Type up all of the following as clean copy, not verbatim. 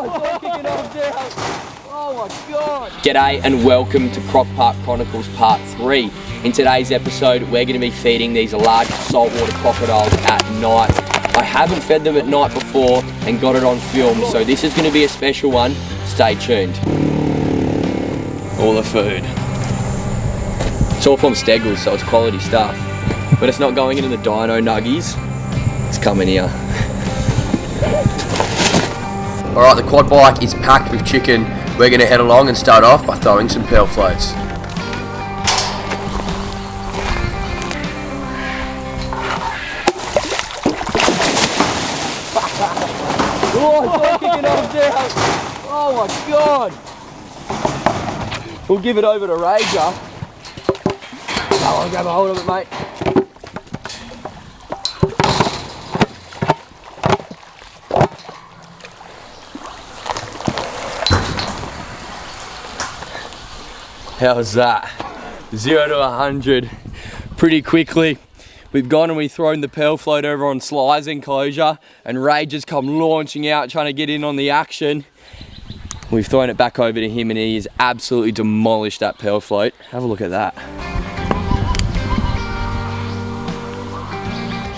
it's kicking off down. Oh my God. G'day and welcome to Croc Park Chronicles Part 3. In today's episode, we're going to be feeding these large saltwater crocodiles at night. I haven't fed them at night before and got it on film, so this is going to be a special one. Stay tuned. All the food. It's all from Steggles, so it's quality stuff. But it's not going into the dino nuggies. It's coming here. Alright, the quad bike is packed with chicken. We're going to head along and start off by throwing some pearl floats. Oh, it's kicking off down. Oh my God. We'll give it over to Ranger. I'll grab a hold of it, mate. How's that? 0 to 100 pretty quickly. We've gone and we've thrown the pearl float over on Sly's enclosure and Rage has come launching out trying to get in on the action. We've thrown it back over to him and he has absolutely demolished that pearl float. Have a look at that.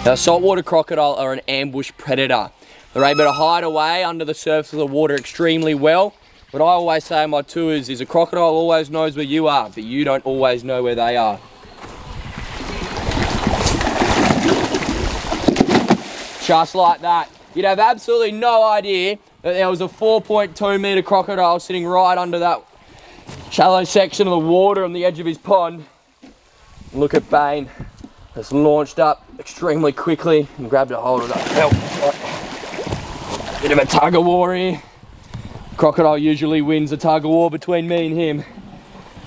Now, saltwater crocodile are an ambush predator. They're able to hide away under the surface of the water extremely well. What I always say on my tours is a crocodile always knows where you are, but you don't always know where they are. Just like that. You'd have absolutely no idea that there was a 4.2 metre crocodile sitting right under that shallow section of the water on the edge of his pond. Look at Bane. It's launched up extremely quickly and grabbed a hold of that pelt. Bit of a tug of war here. Crocodile usually wins a tug of war between me and him.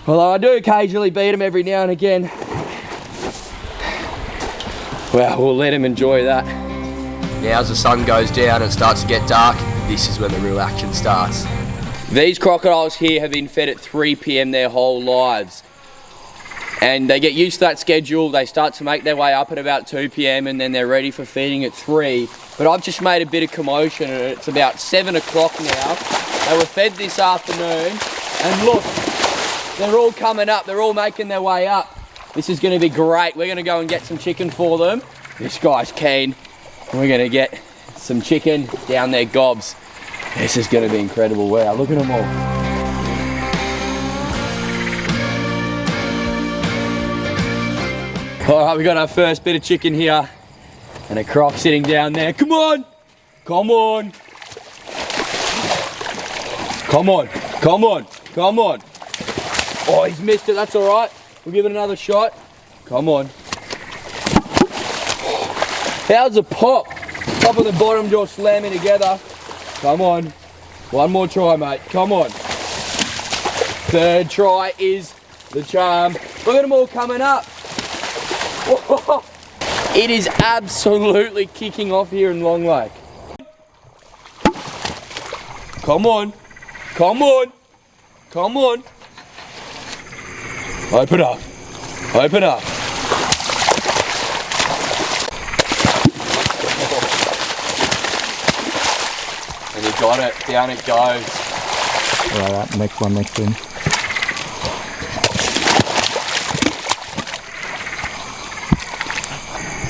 Although I do occasionally beat him every now and again. Well, we'll let him enjoy that. Now as the sun goes down and it starts to get dark, this is when the real action starts. These crocodiles here have been fed at 3 PM their whole lives. And they get used to that schedule, they start to make their way up at about 2 PM and then they're ready for feeding at 3. But I've just made a bit of commotion and it's about 7 o'clock now. They were fed this afternoon and look, they're all coming up, they're all making their way up. This is going to be great. We're going to go and get some chicken for them. This guy's keen. We're going to get some chicken down their gobs. This is going to be incredible. Wow, look at them all. Alright, we got our first bit of chicken here. And a croc sitting down there. Come on! Come on! Come on! Come on! Come on! Oh, he's missed it. That's alright. We'll give it another shot. Come on. How's the pop? Top and the bottom jaw slamming together. Come on. One more try, mate. Come on. Third try is the charm. Look at them all coming up. Whoa. It is absolutely kicking off here in Long Lake. Come on. Come on. Come on. Open up. Open up. And you got it. Down it goes. Alright, next one, next one.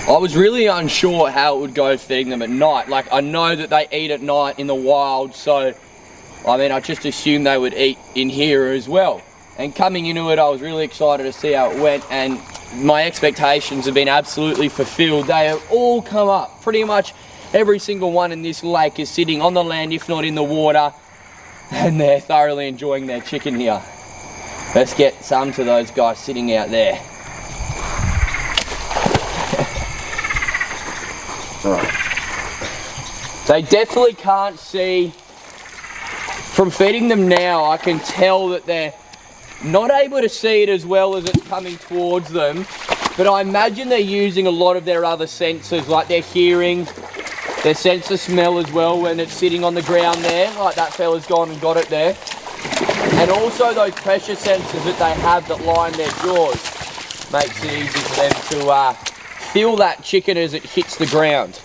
I was really unsure how it would go feeding them at night. Like, I know that they eat at night in the wild, so I mean, I just assumed they would eat in here as well. And coming into it, I was really excited to see how it went, and my expectations have been absolutely fulfilled. They have all come up. Pretty much every single one in this lake is sitting on the land, if not in the water, and they're thoroughly enjoying their chicken here. Let's get some to those guys sitting out there. They definitely can't see. From feeding them now, I can tell that they're not able to see it as well as it's coming towards them, but I imagine they're using a lot of their other senses, like their hearing, their sense of smell as well when it's sitting on the ground there, like that fella's gone and got it there. And also those pressure sensors that they have that line their jaws makes it easy for them to feel that chicken as it hits the ground.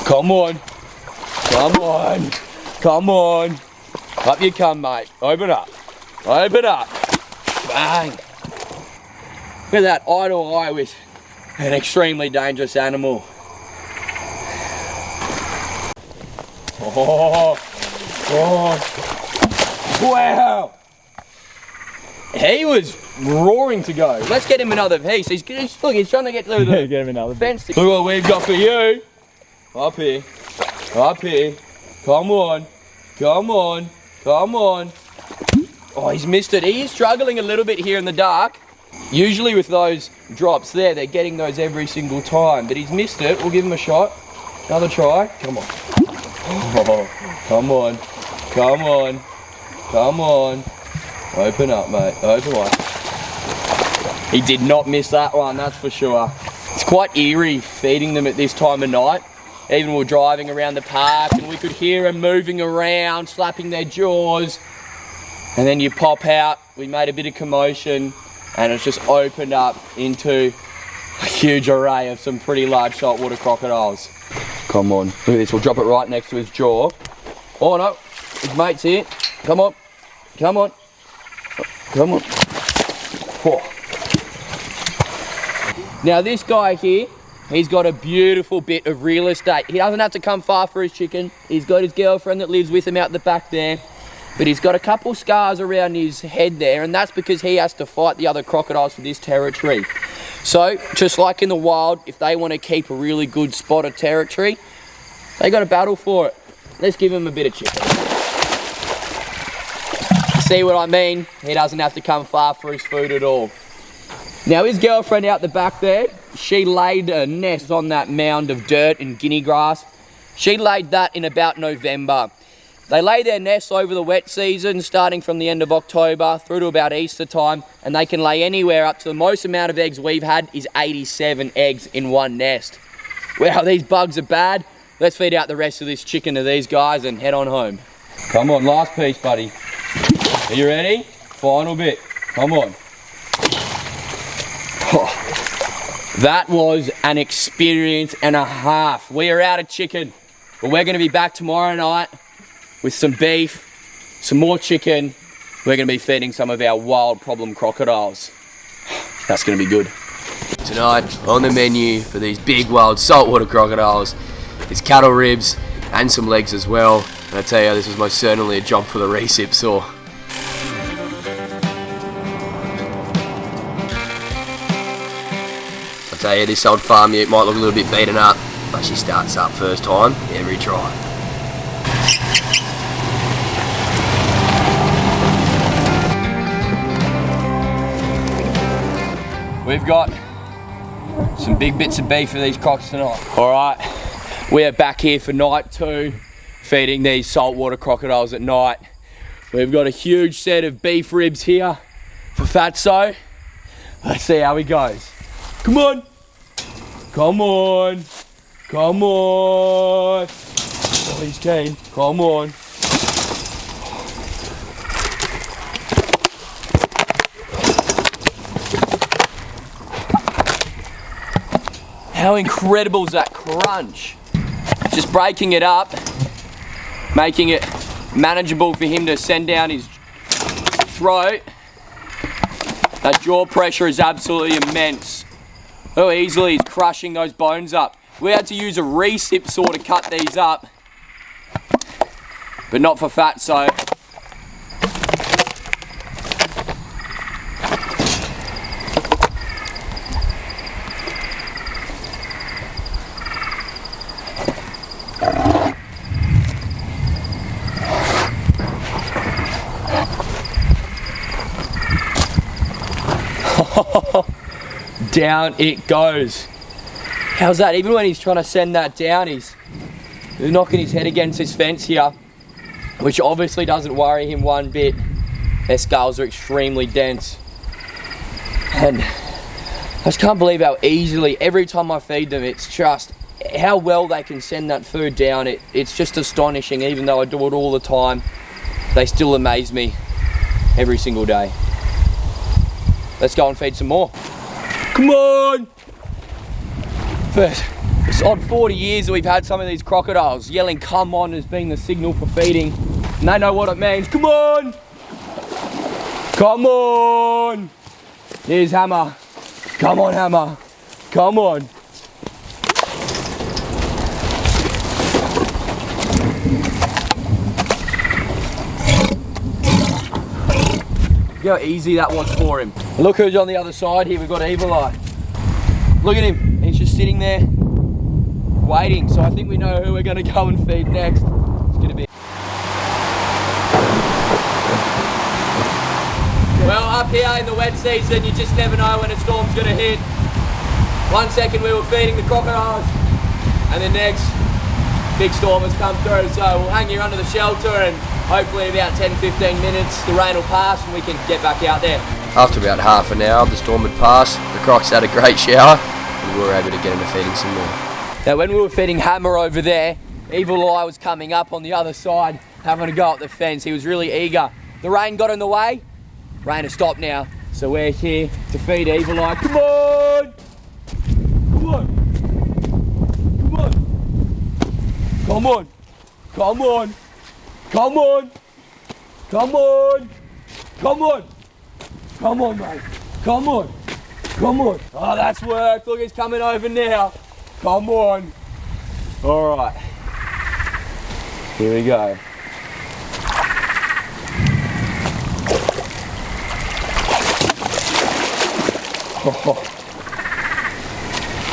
Come on. Come on. Come on. Up you come, mate. Open up. Open up. Bang. Look at that, eye to eye with an extremely dangerous animal. Oh. Oh. Wow. He was roaring to go. Let's get him another piece. Look, he's trying to get through the Get him another fence. Look what we've got for you. Up here. Up here. Come on. Come on. Come on. Oh, he's missed it. He is struggling a little bit here in the dark. Usually with those drops there, they're getting those every single time. But he's missed it. We'll give him a shot. Another try. Come on. Oh, come on. Come on. Come on. Open up, mate. Open wide. He did not miss that one, that's for sure. It's quite eerie feeding them at this time of night. Even we were driving around the park and we could hear them moving around, slapping their jaws. And then you pop out, we made a bit of commotion, and it's just opened up into a huge array of some pretty large saltwater crocodiles. Come on, look at this, we'll drop it right next to his jaw. Oh no, his mate's here. Come on, come on. Come on. Oh. Now this guy here, he's got a beautiful bit of real estate. He doesn't have to come far for his chicken. He's got his girlfriend that lives with him out the back there. But he's got a couple scars around his head there, and that's because he has to fight the other crocodiles for this territory. So, just like in the wild, if they want to keep a really good spot of territory, they got to battle for it. Let's give him a bit of chicken. See what I mean? He doesn't have to come far for his food at all. Now his girlfriend out the back there, she laid a nest on that mound of dirt and guinea grass. She laid that in about November. They lay their nests over the wet season, starting from the end of October through to about Easter time, and they can lay anywhere up to the most amount of eggs we've had is 87 eggs in one nest. Wow, these bugs are bad. Let's feed out the rest of this chicken to these guys and head on home. Come on, last piece, buddy. Are you ready? Final bit. Come on. Oh, that was an experience and a half. We are out of chicken, but we're going to be back tomorrow night with some beef, some more chicken. We're going to be feeding some of our wild problem crocodiles. That's going to be good. Tonight on the menu for these big wild saltwater crocodiles is cattle ribs and some legs as well. And I tell you, this was most certainly a job for the recip saw. I tell you, this old farm ute might look a little bit beaten up, but she starts up first time every try. We've got some big bits of beef for these crocs tonight. All right, we are back here for night 2, feeding these saltwater crocodiles at night. We've got a huge set of beef ribs here for Fatso. Let's see how he goes. Come on. Come on. Come on. Oh, he's keen. Come on. How incredible is that crunch? Just breaking it up, making it manageable for him to send down his throat. That jaw pressure is absolutely immense. Oh, easily he's crushing those bones up. We had to use a recip saw to cut these up, but not for Fatso. Down it goes. How's that? Even when he's trying to send that down, he's knocking his head against this fence here, which obviously doesn't worry him one bit. Their skulls are extremely dense. And I just can't believe how easily, every time I feed them, it's just how well they can send that food down. It's just astonishing. Even though I do it all the time, they still amaze me every single day. Let's go and feed some more. Come on! First, It's odd 40 years that we've had some of these crocodiles. Yelling come on as being the signal for feeding. And they know what it means. Come on! Come on! Here's Hammer. Come on, Hammer. Come on. Look how easy that was for him. And look who's on the other side here. We've got Evil Eye. Look at him. He's just sitting there waiting. So I think we know who we're going to go and feed next. It's going to be... Well, up here in the wet season, you just never know when a storm's going to hit. 1 second we were feeding the crocodiles, and the next big storm has come through. So we'll hang here under the shelter, and hopefully in about 10-15 minutes the rain will pass and we can get back out there. After about half an hour, the storm had passed. The crocs had a great shower, and we were able to get into feeding some more. Now when we were feeding Hammer over there, Evil Eye was coming up on the other side, having a go at the fence. He was really eager. The rain got in the way. Rain has stopped now, so we're here to feed Evil Eye. Come on! Come on! Come on! Come on! Come on! Come on! Come on! Come on! Come on, mate! Come on! Come on! Oh, that's worked. Look, he's coming over now. Come on! All right. Here we go.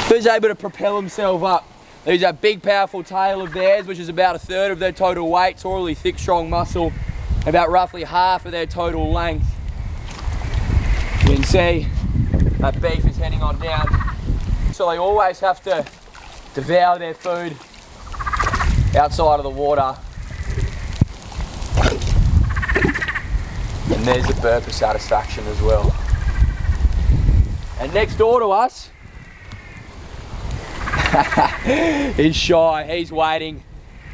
Who's able to propel himself up? There's that big powerful tail of theirs, which is about 1/3 of their total weight. It's all really thick, strong muscle, about roughly half of their total length. You can see that beef is heading on down. So they always have to devour their food outside of the water. And there's the burp of satisfaction as well. And next door to us is Shy. He's waiting.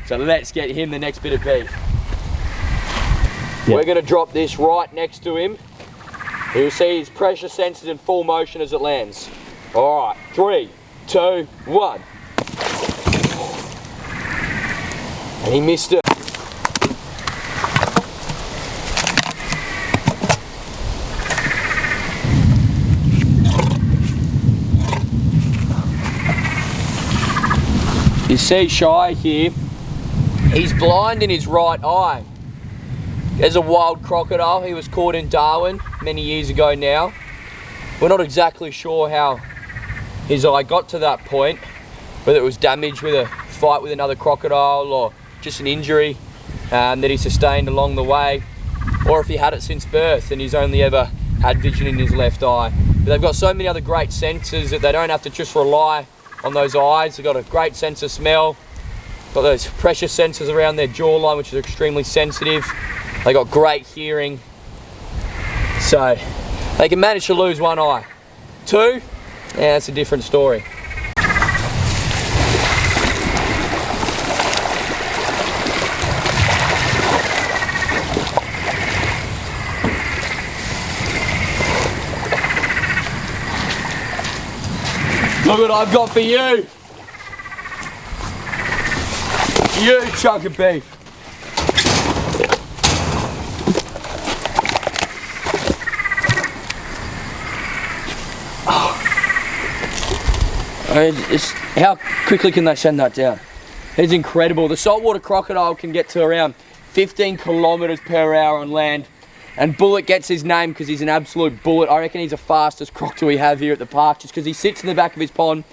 So let's get him the next bit of beef. Yep. We're going to drop this right next to him. You'll see his pressure sensors in full motion as it lands. All right, 3, 2, 1. And he missed it. You see Shy here, he's blind in his right eye. There's a wild crocodile. He was caught in Darwin many years ago now. We're not exactly sure how his eye got to that point, whether it was damaged with a fight with another crocodile or just an injury that he sustained along the way, or if he had it since birth and he's only ever had vision in his left eye. But they've got so many other great senses that they don't have to just rely on those eyes. They've got a great sense of smell, got those pressure sensors around their jawline, which is extremely sensitive. They got great hearing, so they can manage to lose one eye. 2, yeah, that's a different story. Look what I've got for you. You chunk of beef. How quickly can they send that down? It's incredible. The saltwater crocodile can get to around 15 kilometers per hour on land. And Bullet gets his name because he's an absolute bullet. I reckon he's the fastest crocodile we have here at the park, just because he sits in the back of his pond.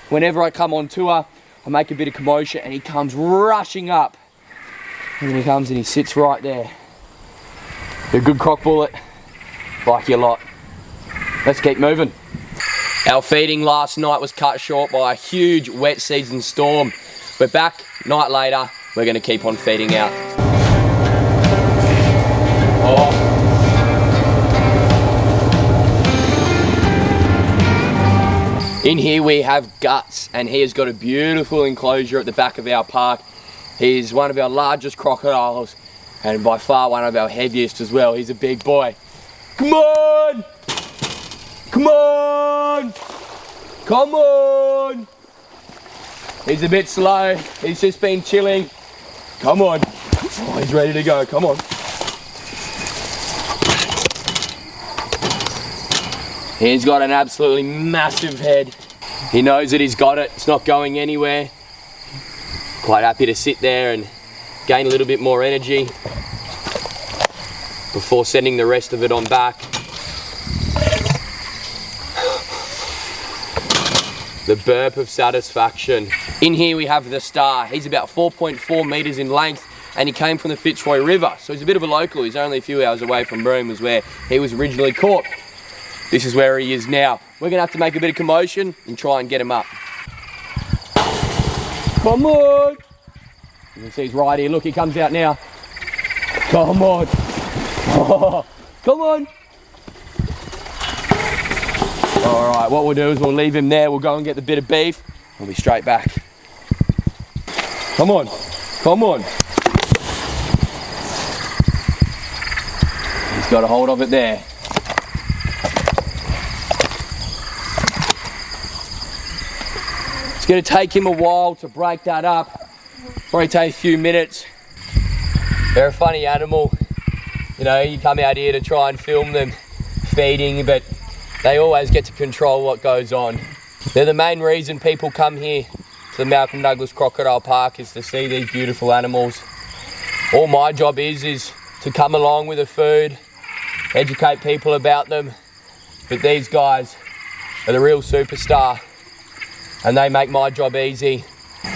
Whenever I come on tour, I make a bit of commotion and he comes rushing up. And then he comes and he sits right there. You're a good croc, Bullet. Like you a lot. Let's keep moving. Our feeding last night was cut short by a huge wet season storm. We're back, night later, we're going to keep on feeding out. Oh. In here we have Guts, and he has got a beautiful enclosure at the back of our park. He's one of our largest crocodiles, and by far one of our heaviest as well. He's a big boy. Come on! Come on! Come on! He's a bit slow. He's just been chilling. Come on. Oh, he's ready to go. Come on. He's got an absolutely massive head. He knows that he's got it. It's not going anywhere. Quite happy to sit there and gain a little bit more energy before sending the rest of it on back. The burp of satisfaction. In here we have the star. He's about 4.4 meters in length and he came from the Fitzroy River. So he's a bit of a local. He's only a few hours away from Broome, was where he was originally caught. This is where he is now. We're gonna have to make a bit of commotion and try and get him up. Come on. You can see he's right here. Look, he comes out now. Come on. Oh, come on. All right, what we'll do is we'll leave him there. We'll go and get the bit of beef. We'll be straight back. Come on, come on. He's got a hold of it there. It's gonna take him a while to break that up. Probably take a few minutes. They're a funny animal. You know, you come out here to try and film them feeding, but they always get to control what goes on. They're the main reason people come here to the Malcolm Douglas Crocodile Park, is to see these beautiful animals. All my job is to come along with the food, educate people about them, but these guys are the real superstar and they make my job easy.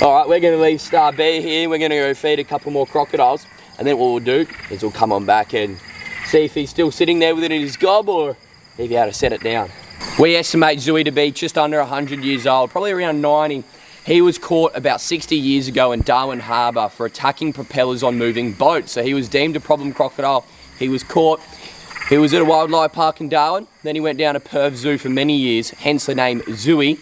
All right, we're gonna leave Star B here. We're gonna go feed a couple more crocodiles, and then what we'll do is we'll come on back and see if he's still sitting there with it in his gob or if you had to set it down. We estimate Zooey to be just under 100 years old, probably around 90. He was caught about 60 years ago in Darwin Harbour for attacking propellers on moving boats. So he was deemed a problem crocodile. He was caught. He was at a wildlife park in Darwin. Then he went down to Perth Zoo for many years, hence the name Zooey.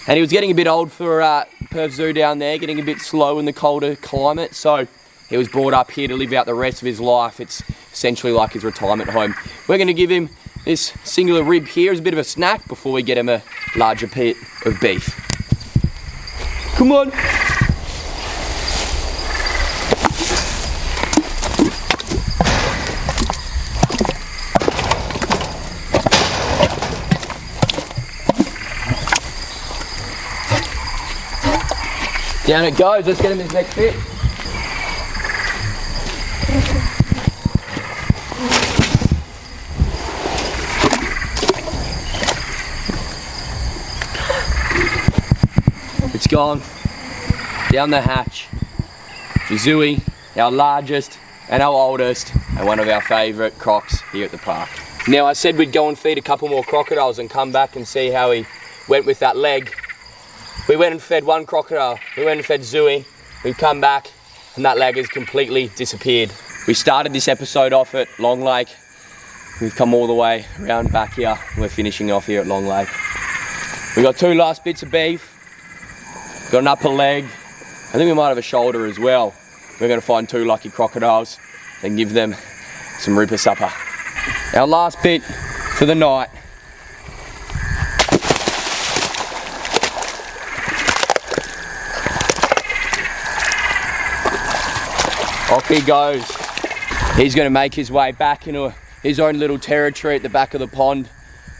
And he was getting a bit old for Perth Zoo down there, getting a bit slow in the colder climate. So he was brought up here to live out the rest of his life. It's essentially like his retirement home. We're going to give him this singular rib here as a bit of a snack before we get him a larger bit of beef. Come on. Down it goes. Let's get him his next bit. It's gone down the hatch to Zooey, our largest and our oldest and one of our favourite crocs here at the park. Now, I said we'd go and feed a couple more crocodiles and come back and see how he went with that leg. We went and fed one crocodile, we went and fed Zooey, we've come back and that leg has completely disappeared. We started this episode off at Long Lake, we've come all the way around back here, we're finishing off here at Long Lake. We've got two last bits of beef, got an upper leg, I think we might have a shoulder as well. We're going to find two lucky crocodiles and give them some ripper supper. Our last bit for the night. Off he goes. He's going to make his way back into his own little territory at the back of the pond,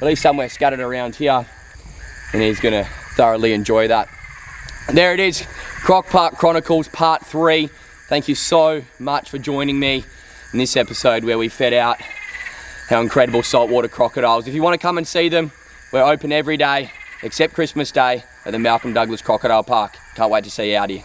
at least somewhere scattered around here, and he's going to thoroughly enjoy that. And there it is, Croc Park Chronicles Part 3. Thank you so much for joining me in this episode where we fed out our incredible saltwater crocodiles. If you want to come and see them, we're open every day except Christmas Day at the Malcolm Douglas Crocodile Park. Can't wait to see you out here.